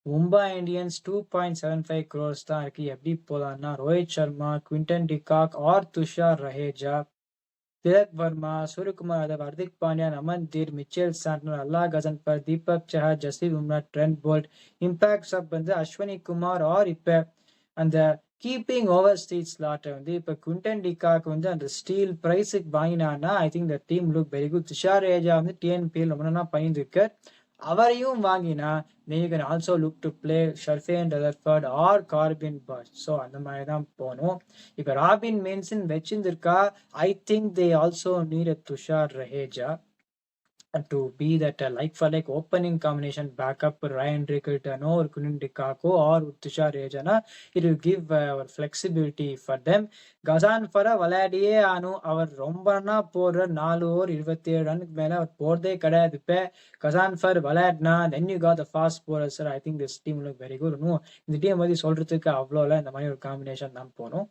Mumbai Indians 2.75 crores தான் இருக்கு. எப்படி போலான்னா Rohit Sharma, Quinton de Kock or Tushar Raheja, Tilak Varma, Suryakumar Yadav, Hardik Pandya, அமன்தீர், Mitchell Santner, Allah Ghazanfar, Deepak Chahar, Jasprit Bumrah, Trent Boult, impact sub வந்து அஸ்வினி குமார் ஆர் இப்ப அந்த கீப்பிங் ஓவர் ஸ்டீல் ஸ்லாட்டை வந்து இப்ப குவிண்டன் டிகாக் வந்து அந்த ஸ்டீல் பிரைஸுக்கு வாங்கினான்னா I think the team look very good. Tushar Raheja வந்து டிஎன்பிஎல் ரொம்ப நாளா பண்ணிட்டு அவரையும் வாங்கினா you can also look to play Sharfain Rutherford or Corbin Burns. So அந்த மாதிரி தான் போகணும். இப்போ ராபின் மென்சன் வச்சிருந்திருக்கா. I think they also need a Tushar Raheja to be that like for like opening combination backup Ryan Rickelton or Kunin Dikako or Tushar Rejana, it will give our flexibility for them. Gazan for a Valadiye Anu our Rombana போடுற 4 over 27 ரனுக்கு மேல அவர் போறதே கிடையாது. இப்ப Ghazanfar விளையாடினா then you got the fast bowler sir. I think this team look very good. இந்த team பத்தி சொல்றதுக்கு அவ்வளோல இந்த மாதிரி ஒரு காம்பினேஷன் தான் போகணும்.